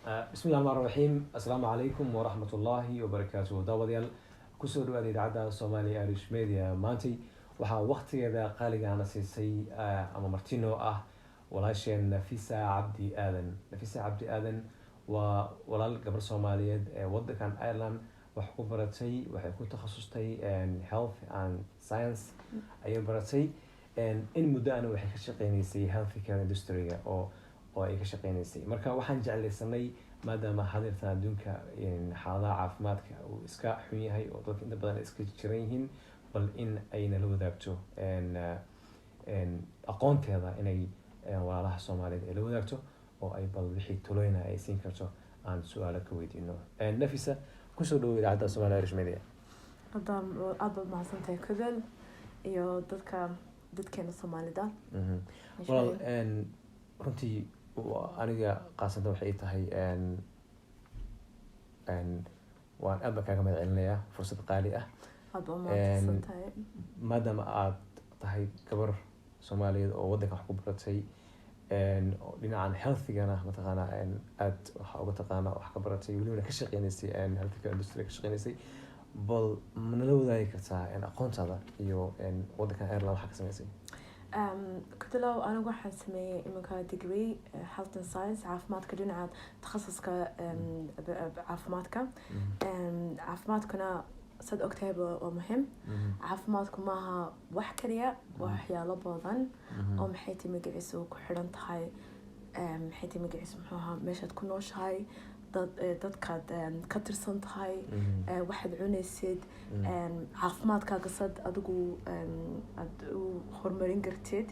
بسم الله الرحمن الرحيم السلام عليكم ورحمة الله وبركاته داوديال kusoo dhawaada idaacadda Soomaaliya Irish Media maantay waxaa waqtigeeda qaaliga ana siisay ama martino ah walaasheen Nafisa Cabdi Aadan waa walaal gabar Soomaaliyeed ee wadankan Ireland wax ku baratay waxay ku takhasustay health and science ayay baratay in muddo ana waxay ka shaqeynaysay healthcare industry oo ay ka shaqeynaysay marka waxaan jeclaysanay maadaama hadirtan adduunka xaaladaha caafimaadka uu iska xun yahay oo dadka inta badan iska jiran yihiin bal in ay nala wadaagto aqoonteeda inay walaalaha Soomaaliyeed ay la wadaagto oo ay bal wixii talooyina ay siin karto aan su'aalo ka weydiino Nafisa kusoo dhawaad idaacadda Soomaaliya Irish Media aad baad mahadsantahay kadal iyo dadkeena Soomaalida well runtii aniga qaasada waxay tahay waan aad kaaga mahad celinayaa fursad qaali ah maadaama aad tahay gabar Soomaaliyeed oo wadanka wax ku baratay dhinacan healthigana mataqaana aad waxa uga taqaana wax ka baratay weliba ka shaqeynaysay healthcare industry ka shaqeynaysay bal nala wadaagi kartaa aqoontaada iyo wadankan Ireland waxa ka sameysay كتلو أنا واحد سمي إمكان degree health and science عافماتك دينا تخصص عافماتكنا صد أكتئاب ومهم عافماتكم معها وحكرية وحيا لبضن ومحيتي مجلسو كحرنت هاي محيتي مجلس محوها مش تكون وش هاي dadkaad ka tirsan tahay waxaad cunaysid caafimaadka qasad adigu aad u horumarin kartid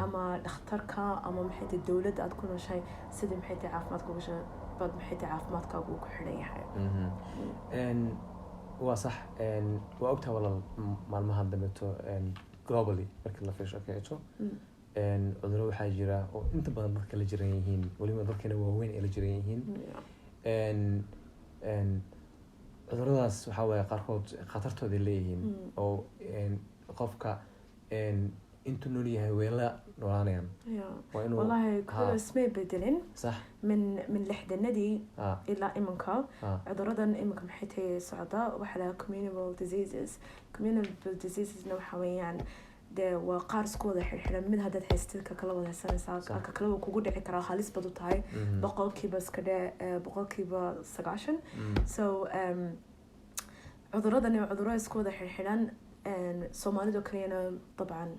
ama dhakhtarka ama maxay dawladda aad ku nooshay sidii maxay caafimaadka uga shaqeeyay maxay caafimaadka ugu xiran yahay waa sax waa ogtahay walaal maalmaha dambeeto globally markii la fiirsho keeto cudurro waxaa jira oo inta badan dadka la jiran yihiin waliba dadkana waaweyn ay la jiran yihiin cuduradaas waxaa waaye qaarkood khatartooda leeyihiin oo qofka intuu nool yahay weela noolaanayaan والله كل اسمي بدلين صح من لحدنادي إلى إمكا عذرادن إمكا محيتي صعداء وحلا communicable diseases نوحويان ده وقار سكوده حرحرا من هذا الحستك كلا ولا سنة كلا وكوجود عكرا خالص بدو تاي بقول كي بس كده بقول كي بسقاشن so عذرادن عذرا سكوده حرحرا سومالي دوكرينا طبعا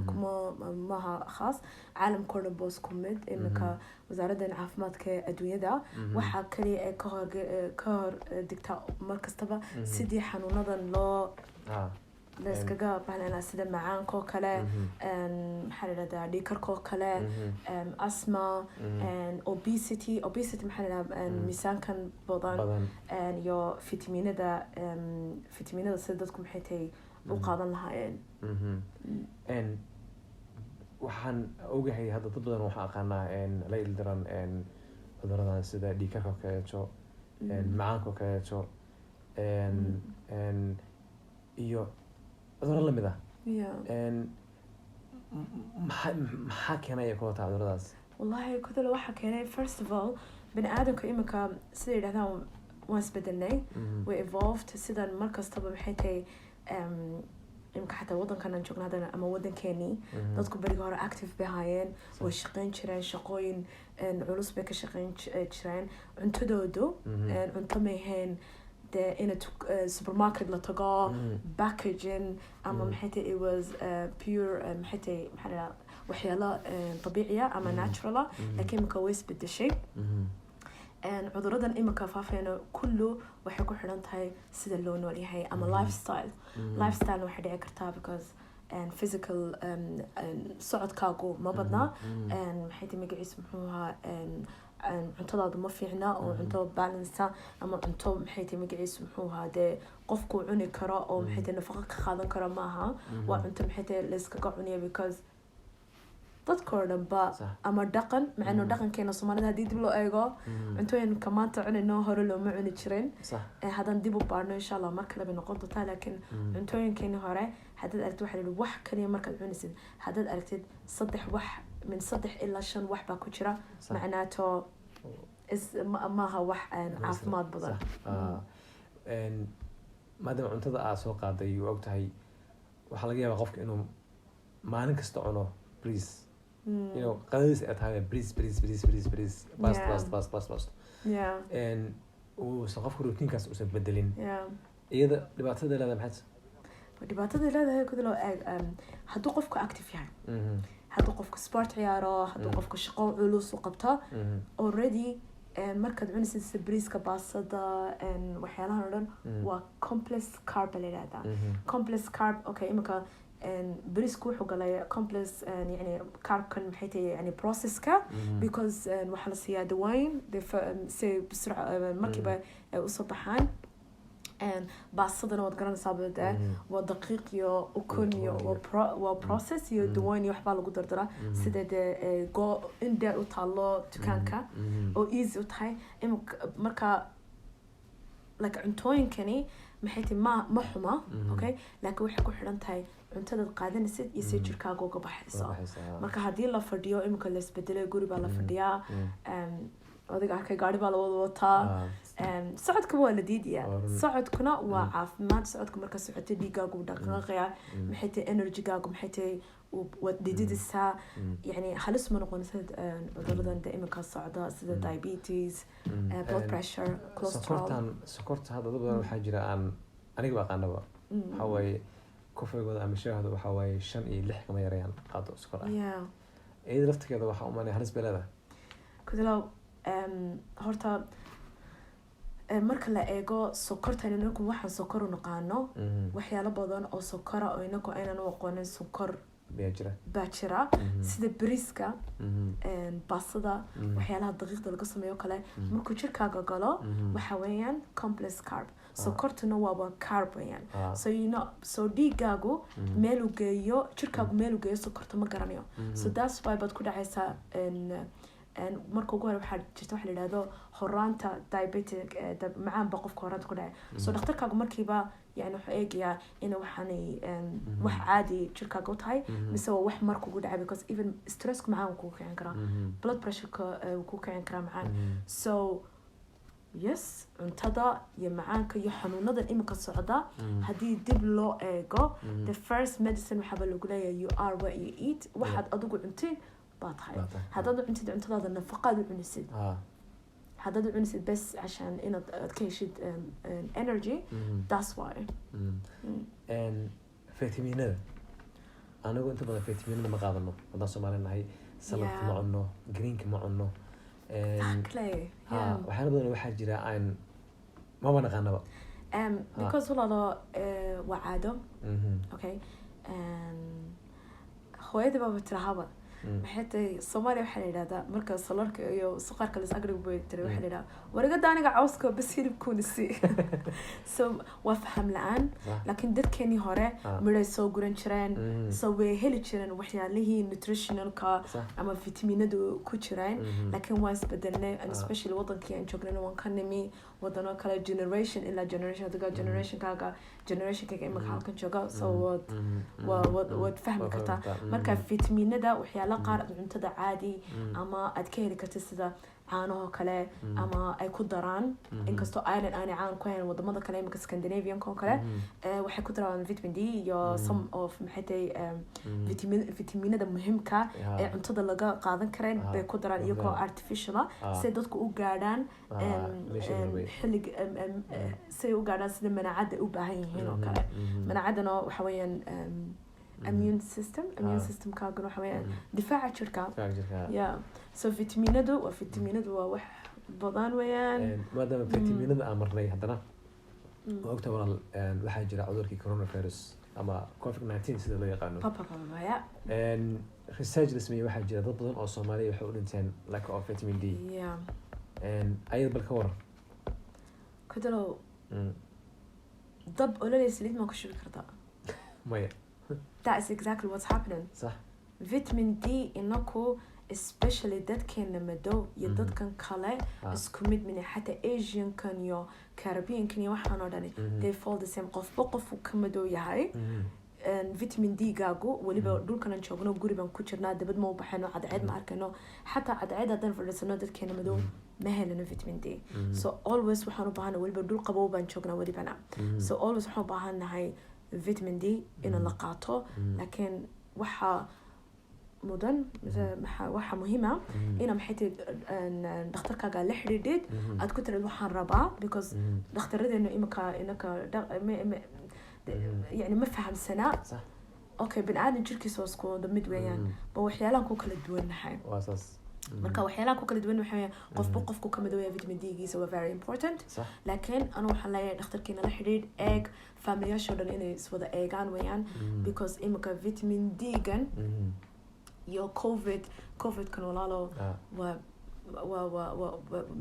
كما معها خاص عالم كله بوس كوميد إنك وزارة العافمات كأدوية ده وحكري كهر دكتور مركز تبع سيدي حنونضا لا لسكجا بحنا سيدا معان كوكلا محلنا دا ديكر كوكلا أسمى obesity محلنا ميسان كان بضان يو فيتامين دا سيدتكم حيتي وقاضن لها waxaan ogahay hadda dad badan waxaan aqaanaa la ildaran cuduradan sida dhiigkarka oo kaleeto macaanka oo kaleeto iyo cudurro lamid ah maxaa keenaya ku wata cuduradaas wallahi kudala waxa keenay first of all bani aadamka imika sida yidhahdaan waan isbedelnay we evolved sidan markastaba maxay tahay imka xataa wadankan aan joogno hadana ama wadankeenii dadku bariga hore active bay ahaayeen way shaqeyn jireen shaqooyin culus bay ka shaqeyn jireen cuntadoodu cunto mayhayn in a supermarket la tago packaging ama maxay tahay it was pure maxay tahay maxaa waxyaalo dabiiciya ama natural laakiin imka way isbedeshay cuduradan imika faafayna kullu waxay ku xiran tahay sida loo nool yahay ama lifestyle waxay dhici kartaa because physical socodkaagu ma badna maxay tahay magaciisa muxuu ahaa cuntadaadu ma fiicna oo cunto balance ama cunto maxay tahay magaciisa muxuu ahaa dee qofku cuni karo oo maxay tahay nafaqo ka qaadan karo maaha waa cunto maxay tahay la iskaga cuniya because dadka oo dhan ba ama dhaqan macno dhaqankeena Soomaalida hadii dib loo eego cuntooyinka maanta cunayno hore looma cuni jirin hadan dib u baarno insha Allah mar kale noqon doonta laakiin cuntooyinkeena hore hadad aragtid waxa la wax kaliya markaad cunaysid hadad aragtid saddex wax min 3 ilaa 5 wax baa ku jira macnaato maaha wax caafimaad badan. maadaama cuntada aad soo qaaday og tahay waxaa laga yaabaa qofka inuu maalin kasta cuno bris qadadiis ay tahay bris bast uusan qofka rutiinkaas uusan bedelin iyada dhibaatada leedahay maxay dhibaatada leedahay kudalo hadduu qofku active yahay hadduu qofku sport ciyaaro hadduu qofku shaqo culus u qabto already markaad cunaysid sida briiska baasada waxyaalahan oo dhan waa complex carb la yidhahdaa complex carb okay imika briisku wuxuu galay complex yani carbkan maxay tahay yani processka because waxaa la siiyaa dawaayin si markiiba ay usoo baxaan baasadana waad garanaysaa bade waa daqiiq iyo ukun iyo waa process iyo dawaan iyo waxbaa lagu dardaraa sida dee in dheer u taalo dukaanka oo easy u tahay marka like cuntooyinkani maxay tahay ma xuma okay laakiin waxay ku xidhan tahay cuntadaad qaadanaysid iyo si jirkaaga uga baxayso marka haddii la fadhiyo imika la isbedelay guri baa la fadhiyaa adiga arkay gaari baa la wada wataa socodka waa la diidiyaa socodkuna waa caafimaad socodka marka socotay dhiigaagu dhaqaaqaya maxay tahay energygaagu maxay tahay waad dhididaysaa yani halis ma noqonaysa cuduradan dee imika socda sida diabetes blood pressure cholesterol sokorta hadda dad badan waxaa jira aan aniga aqaanaba waxaa waaye kofeygooda ama shaahooda waxaa waaye 5 iyo 6 kama yarayaan qaado sokor ah iyada laftigeeda waxaa u maanay halis bay leedahay kudalow horta marka la eego sokorta inaku waxaan sokor u naqaano waxyaalo badan oo sokora oo inaku aynan u aqoonin sokor baa jira sida briiska baasada waxyaalaha daqiiqda laga sameeyo kale markuu jirkaaga galo waxa weeyaan complex carb sokortuna waaba carb weeyaan so dhiigaagu meelu geeyo jirkaagu meelu geeyo sokorta ma garanayo so that's why baad ku dhacaysaa marka ugu hore waxaa jirta waxa la yidhahdo horaanta diabetic macaan ba qofka horaanta ku dhacay so dhakhtarkaagu markiiba yani wuxuu eegayaa in waxaanay wax caadi jirkaaga u tahay mise waa wax marka ugu dhacay because even stresska macaan kuu kicin karaa blood pressureka kuu kicin karaa macaan so yes cuntada iyo macaanka iyo xanuunadan imika socda haddii dib loo eego the first medicine waxaaba lagu leeyahay you are what you eat waxaad adigu cuntay baad tahay haddaad u cuntid cuntadaada nafaqaad u cunisid haddaad u cunisid bes cashaan inaad ka heshid energy that's why fitaminada anigu inta badan fitaminada ma qaadano haddaan Soomaali nahay saladka ma cunno greenka ma cunno waxyaala badan waxaa jira aan maba naqaanaba because walaalo waa caado okay hooyada baaba tirahaba maxay tahay Soomaaliya waxaa la yidhahdaa marka salarka iyo suqaarka la isagrigu bay tiray waxaa la yidhahdaa warigada aniga cawska bas hilibkuuna si so waa faham la-aan laakiin dadkeenii hore midhay soo guran jireen so way heli jireen waxyaalihii nutritionalka ama fitaminadu ku jireen laakiin waan isbedelnay especially wadankii aan joognayna waan ka nimi wadano kale generation ilaa generation adiga generationkayga imika halkan jooga so waad fahmi kartaa marka fitaminada waxyaala qaar cuntada caadi ama aad ka heli kartid sida caanaho kale ama ay ku daraan inkastoo aanay caan ku hayn wadamada kale imika Scandinavianka oo kale waxay ku daraan vitamin D iyo some of maxay tahay vitaminada muhiimka ee cuntada laga qaadan kareen bay ku daraan iyagoo artificial si dadku u gaadhaan xillig si u gaadhaan sida manaacada u baahan yihiin oo kale manaacadana waxa weeyaan immune system kaagana waxa weeyaan difaaca jirka so fitaminadu waa wax badan weeyaan maadaama fitaminada aan marnay haddana waa ogtahay walaal waxaa jira cudurkii coronavirus ama COVID-19 sida loo yaqaano research la sameeyey waxaa jira dad badan oo Soomaaliya waxay u dhinteen lack of vitamin D ayad bal ka waran kudalo dab ololeysa lid ma ku shubi kartaa maya that is exactly what's happening صح vitamin D inaku especially dadkeena madow iyo dadkan kale isku mid mina xataa Asian-kan iyo Caribbean-kan iyo waxaan oo dhan they fall the same qofba qofku ka madow yahay vitamin D gaagu waliba dhulkan aan joogno guri baan ku jirnaa dabad ma u baxayno cadceed ma arkayno xataa cadceed haddaan fadhiisano dadkeena madow ma helano vitamin D so always waxaan u baahannahay waliba dhul qabow baan joognaa welibana so always waxaan u baahannahay vitamin D in la qaato laakiin waxa mudan waxa muhiima ina maxay tahay dhakhtarkaaga la xidhiidhid aad ku tiraad waxaan rabaa because dhakhtaradeennu imika يعني ما فهم سنة صح أوكي بنعاد جركيس واسكو ضمد ويان بوحيالان كو كلا دوين نحاي واساس marka waxyaalaha ku kala duwan waxay qofku ka mid yahay vitamin D giisa waa very important laakiin anu waxaan leeyahay dhakhtarkeena la xiriir eeg familiyasho dhan inay iswada eegaan weeyaan because imika vitamin D gan iyo covid kan walaalo waa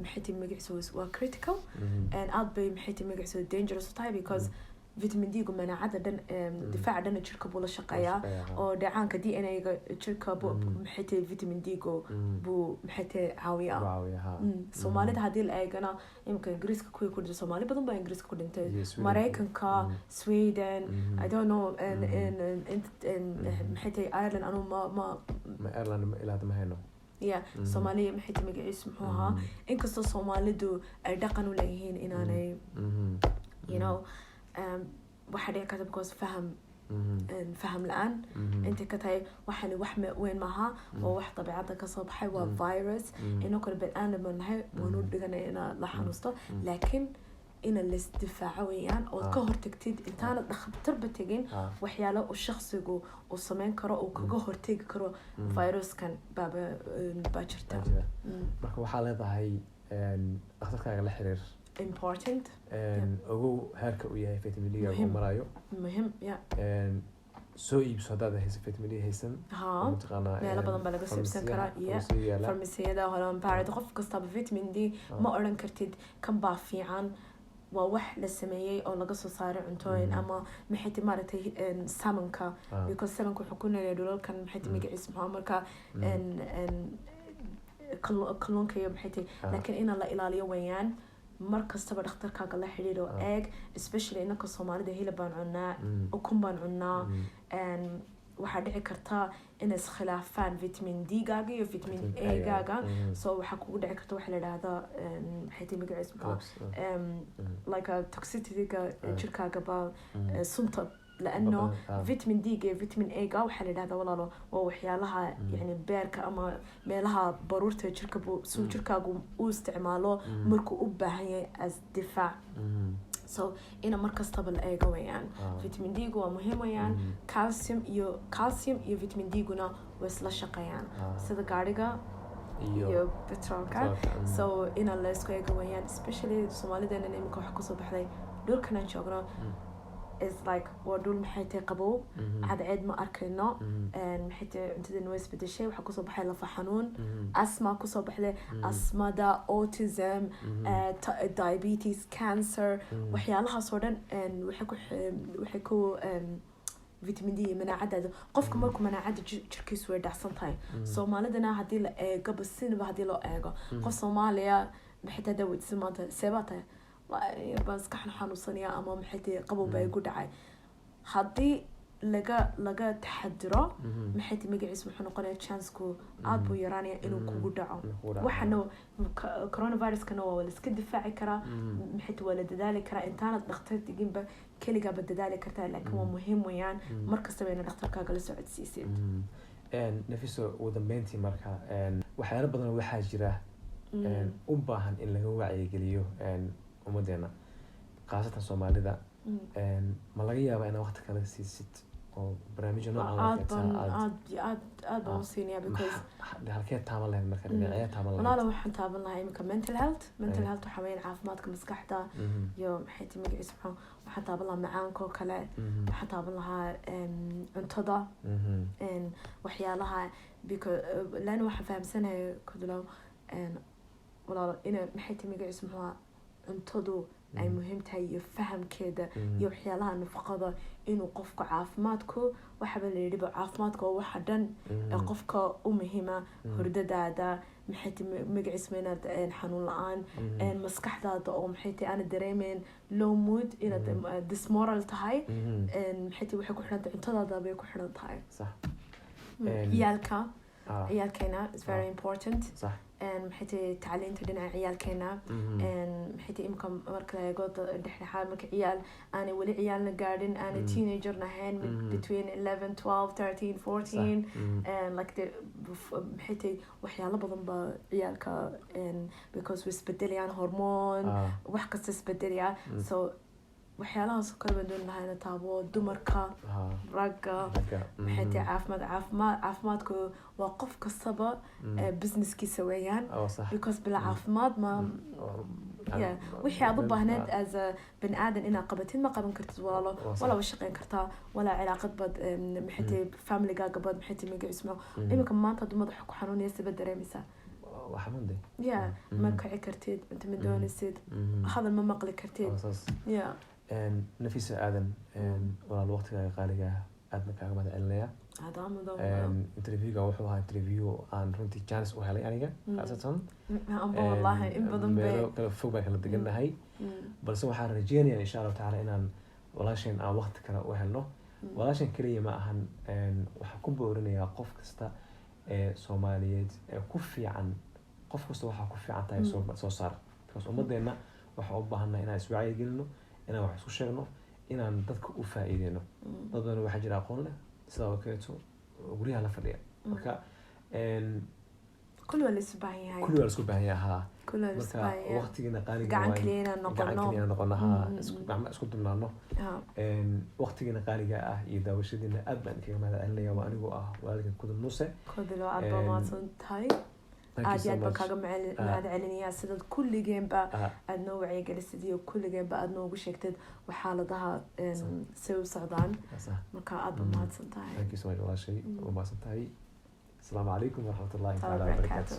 maxay tahay magaciisa waa critical and aad bay maxay tahay magaciisa dangerous tahay because vitamin D gu manaacada dhan difaaca dhan jirka buu la shaqeeyaa oo dhacaanka DNA ga jirka buu maxay tahay vitamin D gu buu maxay tahay caawiyaa Soomaalida hadii la eegana imka Ingiriiska ku dhintay Soomaali badan baa Ingiriiska ku dhintay Mareykanka Sweden I don't know in maxay tahay Ireland anu ma Ireland ilaa ma hayno Soomaaliya maxay tahay magaciisa muxuu ahaa inkastoo Soomaalidu ay dhaqan u leeyihiin inaanay you know waxaa dhici karta because faham la-aan inta ka tahay waxani wax weyn maaha oo wax dabiicadda kasoo baxay waa virus inoo kale bad-aadam nahay waanu dhiganay inaad la xanuusto laakiin ina laisdifaaco weeyaan ood ka hortagtid intaanad dhakhtarba tegin waxyaalo uu shakhsigu uu samayn karo uu kaga hortegi karo viruskan baa jirta marka waxaa leedahay dhakhtarkaaga la xiriir important ogow heerka uu yahay vitamin D uu marayo muhiim soo iibso haddaad hayso vitamin D haysan meelo badan baa laga siibsan karaa farmasiyada holan baarid qof kastaba vitamin D ma odhan kartid kan baa fiican waa wax la sameeyay oo laga soo saaray cuntooyin ama maxay tahay maaragtay salmonka because salmonka wuxuu ku noolyahay dhulalkan maxay tahay magaciisa muxuu marka kalluunka iyo maxay tahay laakiin in la ilaaliyo weeyaan mar kastaba dhakhtarkaaga la xiriiro eeg especially inaka Soomaalida hilib baan cunaa ukun baan cunaa waxaa dhici karta inay iskhilaafaan vitamin D gaaga iyo vitamin A gaaga so waxaa kugu dhici karta waxa la yiraahdaa maxay tahay magaciisa like a toxicity-ga jirkaaga ba sunta لأنه فيتامين D وفيتامين A قا وحنا هذا والله وحيالها يعني بيرك أما مالها ضرورة شركة سو شركة واستعماله مركو أبه هي as دفاع so إنا مركز طبل A قويان فيتامين D قوا مهم ويان كالسيوم يو فيتامين D قنا وصل شقيان سيدا قارقة يو بتروكا so إنا اللي سكوا قويان especially Somali ده إننا ممكن حكوا صباح لي دول كنا نشوفنا is like ودول محيتي قبو عاد عيد ما أركينا محيتي أنت دنويس بدي شيء وحكوا صباح له فحنون أسمع كوا صباح له أسمع دا autism diabetes cancer وحيالها صورن وحكوا فيتامين دي مناعة قفك مركو مناعة جركيس ويرد أحسن تاي Soomaalidana هدي لا قبل السنة بهدي لا قف Soomaaliya محيتي داود سمعت سبعة بس كحنا حنوصنيا أما محيتي قبل بيجو دعاء هذي لقى تحضره محيتي مجا اسمه حنا قناة شانسكو عاد بيراني إنه كوجو دعاء وحنا كورونا فيروس كانوا ولا سكد دفاعي كرا محيتي ولا دلالي كرا إنتانت دكتور تجين بكل جاب الدلالي كرتا لكن هو مهم ويان مركز تبين الدكتور كاجل سعد سيسيد نفسه وذنبنتي مركا وحياة بدنا وحاجرة أباهن إن له وعي قليو umadeena qaasatan Soomaalida ma laga yaabaa in waqti kale siisid oo barnaamijyo noocan aad baan siinaya because halkee taaban lahayd marka dhinacyo taaban lahayd walaal waxaan taaban lahayd imika mental health waxa weyn caafimaadka maskaxda iyo maxay tahay magaciisa waxaan taaban lahaa macaanka oo kale waxaan taaban lahaa cuntada waxyaalaha because laana waxaan fahamsanahay kudlow walaal ina maxay tahay magaciisa cuntadu ay muhiim tahay iyo fahamkeeda iyo waxyaalaha nafaqada inuu qofka caafimaadku waxba la yidhi caafimaadka waa waxa dhan qofka u muhiima hurdadaada maxay tahay magaciis inaad xanuun la-aan maskaxdaada oo maxay tahay aana dareemeyn low mood inaad dismoral tahay maxay tahay waxay ku xidhan tahay cuntadaada bay ku xidhan tahay ciyaalkeena is very important maxay tahay tacliinta dhinaca ciyaalkeena maxay tahay imika marka la eego dhexdhexaad marka ciyaal aanay weli ciyaalna gaadhin aanay teenager nahayn between 11 12 13 14 like maxay tahay waxyaalo badan baa ciyaalka because way isbedelayaan hormoon wax kasta isbedelaya so waxyaalahaas kale baan doon lahayn taabo dumarka ragga maxay tahay caafimaadku waa qof kastaba businesskiisa weeyaan because bila caafimaad ma wixii aad u baahneed as a bani aadan inaad qabatid ma qaban kartid walaaba shaqeyn kartaa walaa cilaaqad baad maxay tahay familygaaga baad maxay tahay magaciismo iminka maanta hadduu madaxa ku xanuunaysa baad dareemaysaa ma kici kartid inta ma doonaysid hadal ma maqli kartid nafisa aadan walaal waqtigaaga qaaliga aadna kaaga mahad celinaya interviewga wuxuu ahaa interview aan runtii chance u helay aniga khaasatan meelo kala fog baan kala degannahay balse waxaan rajeynayaa insha allahu tacaala inaan walaasheen aan waqti kale u helno walaasheen keliya ma ahan waxaan ku boorinayaa qof kasta ee soomaaliyeed ee ku fiican qof kasta waxaa ku fiican tahay soo saar because ummadeenna waxaa u baahannahay inaan iswacyi gelino inaan wax isku sheegno inaan dadka u faa'iideyno dad badan waxaa jira aqoon leh sidaa kaleeto guryaha la fadhiya marka kulli waa la isku baahan yahay marka waqtigiina qaaliga gacan kaliya noqono isku dubnaano waqtigiina qaaliga ah iyo daawashadiina aad baan kaga mahad celinaya waa anigoo ah walaalkan Kudul Muuse Kudul aad baa mahadsan tahay aad iyo aad baan kaaga mahad celinayaa sidaad kulligeenba aad noo wacyigelisid iyo kulligeenba aad noogu sheegtid waxaa la dhahaa say u socdaan marka aad baa mahadsan tahay walaashay waa mahadsan tahay asalaamu calaykum waraxmatullaahi tacaala wabarakaatu